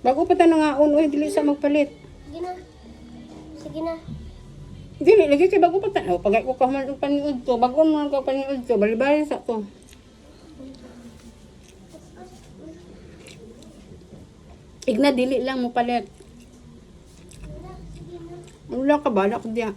Bago pa ta nga uy, dili sa magpalit. Sige na. Sige na. Dili lagi kay bago pa ta. Oh, pagay ko ka man og paniud to, bago man ka paniud to, bali-bali sa to. Igna dili lang mo palit. Wala ka balak diya.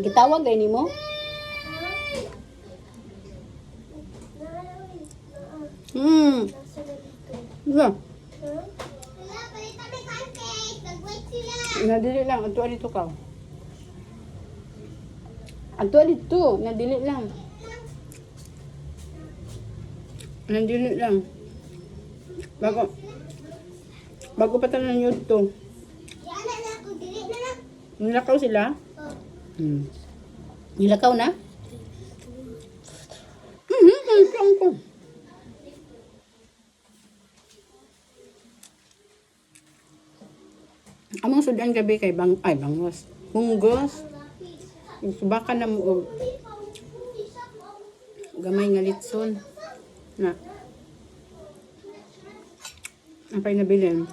Gitawag gay nimo? Yeah. Nadili lang, ato dito ka. Ato dito, nadili lang. Nadili lang. Bago pa tayo ng YouTube. Nilakaw sila? Nilakaw na? Ang ko. Among sudan gabi kay bangos. Bunggos. Subakan na mo og gamay nga litson. Na. Apay nabilin.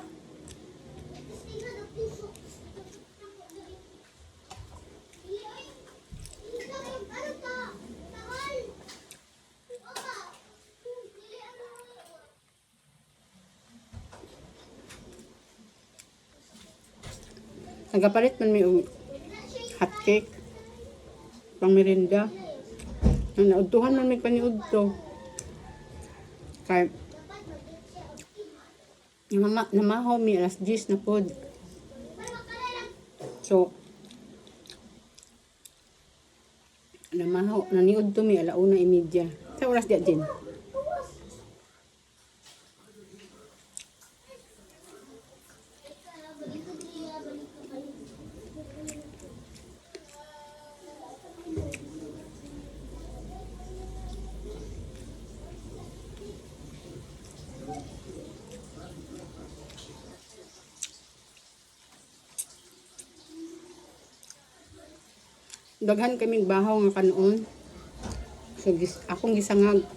Nagapalit man may hot cake pang merinda. Naudtuhan man may paniudto. Kay namahaw mi alas 10 na pod. So namahaw naniudto mi ala 1:30. Sa oras diya din. Daghan kaming bahaw nga kanon. So akong gisangag.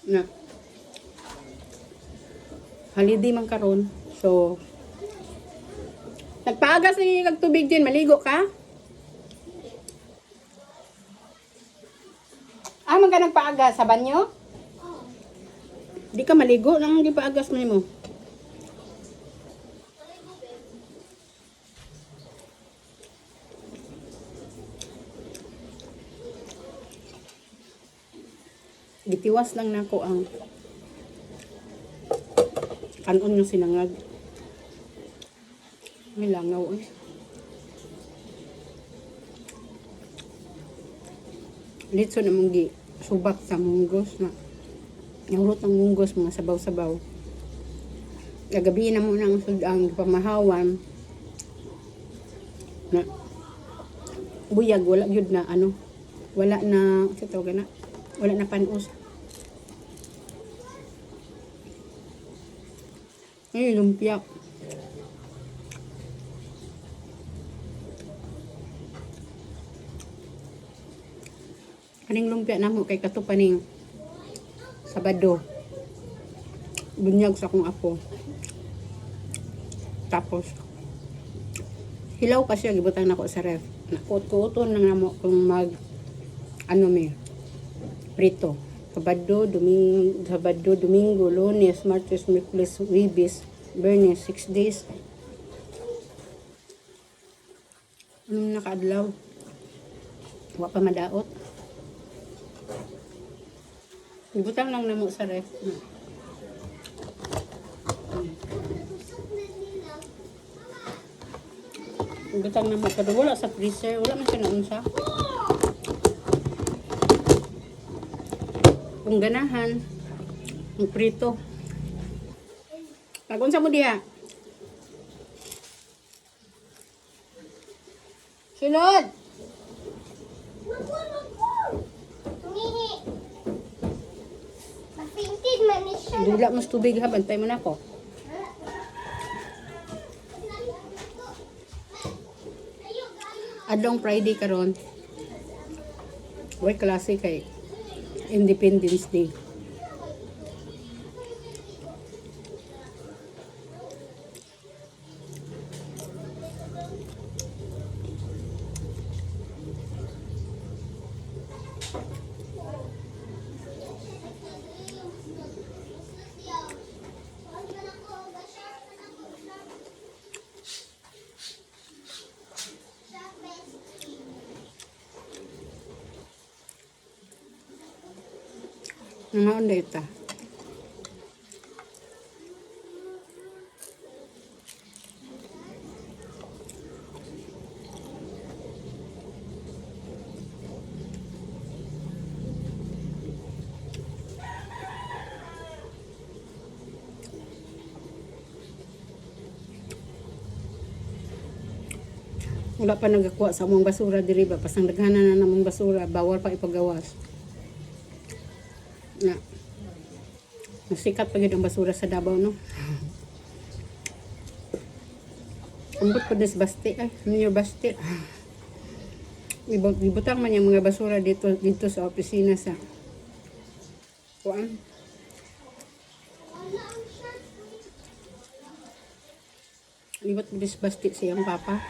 Na. Holiday man karon. So nagpaagas ni kag tubig din, maligo ka? Man ka nagpaagas sa banyo? Di ka maligo nang gipaagas mo. Gitiwas lang nako ang kanon yung sinangag. May langaw eh. Litso na mong subak sa munggos na nahurot ng munggos mga sabaw-sabaw. Gagabihin na muna ang sudang pamahawan na buyag, wala yun na wala na wala na panos. Ay, lumpia. Kaning lumpia namo kay katupaning Sabado. Bunyag sa akong apo. Tapos hilaw pa siya, gibutang nako sa ref. Nakuot-kuoton lang namo kung prito. Sabado, Domingo, Lunes, Martes, Miyerkules, Huwebes, Biyernes, 6 days. Anong nakaadlaw? Wa pa madaot. Ibutang lang namo sa ref. Ibutang namo pero wala sa freezer, wala man siya naunsa. Kung ganahan, ang prito. Pag-unsa mo diha? Sunod! Ngihi. Mapinted man ni Dula mas tubig ha, bantay mo na ako. Adlong Friday karon. Way klase kay Independence Day. Mga ita. Wala pa nagakuha sa among basura diri ba, pasang daghanan na namong basura, bawal pa ipagawas. Na nasikat pa gid ang basura sa Davao, no. Ambot pa des Basti ay, Mayor Basti. Ibutang man yung mga basura dito sa opisina sa kuan. Liwat mo des Basti siyang papa.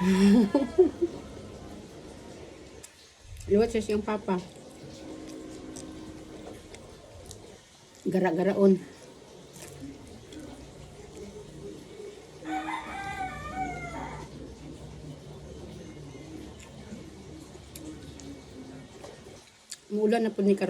Liwat siya siyang papa. Gara-garaon. Muulan na po ni karon.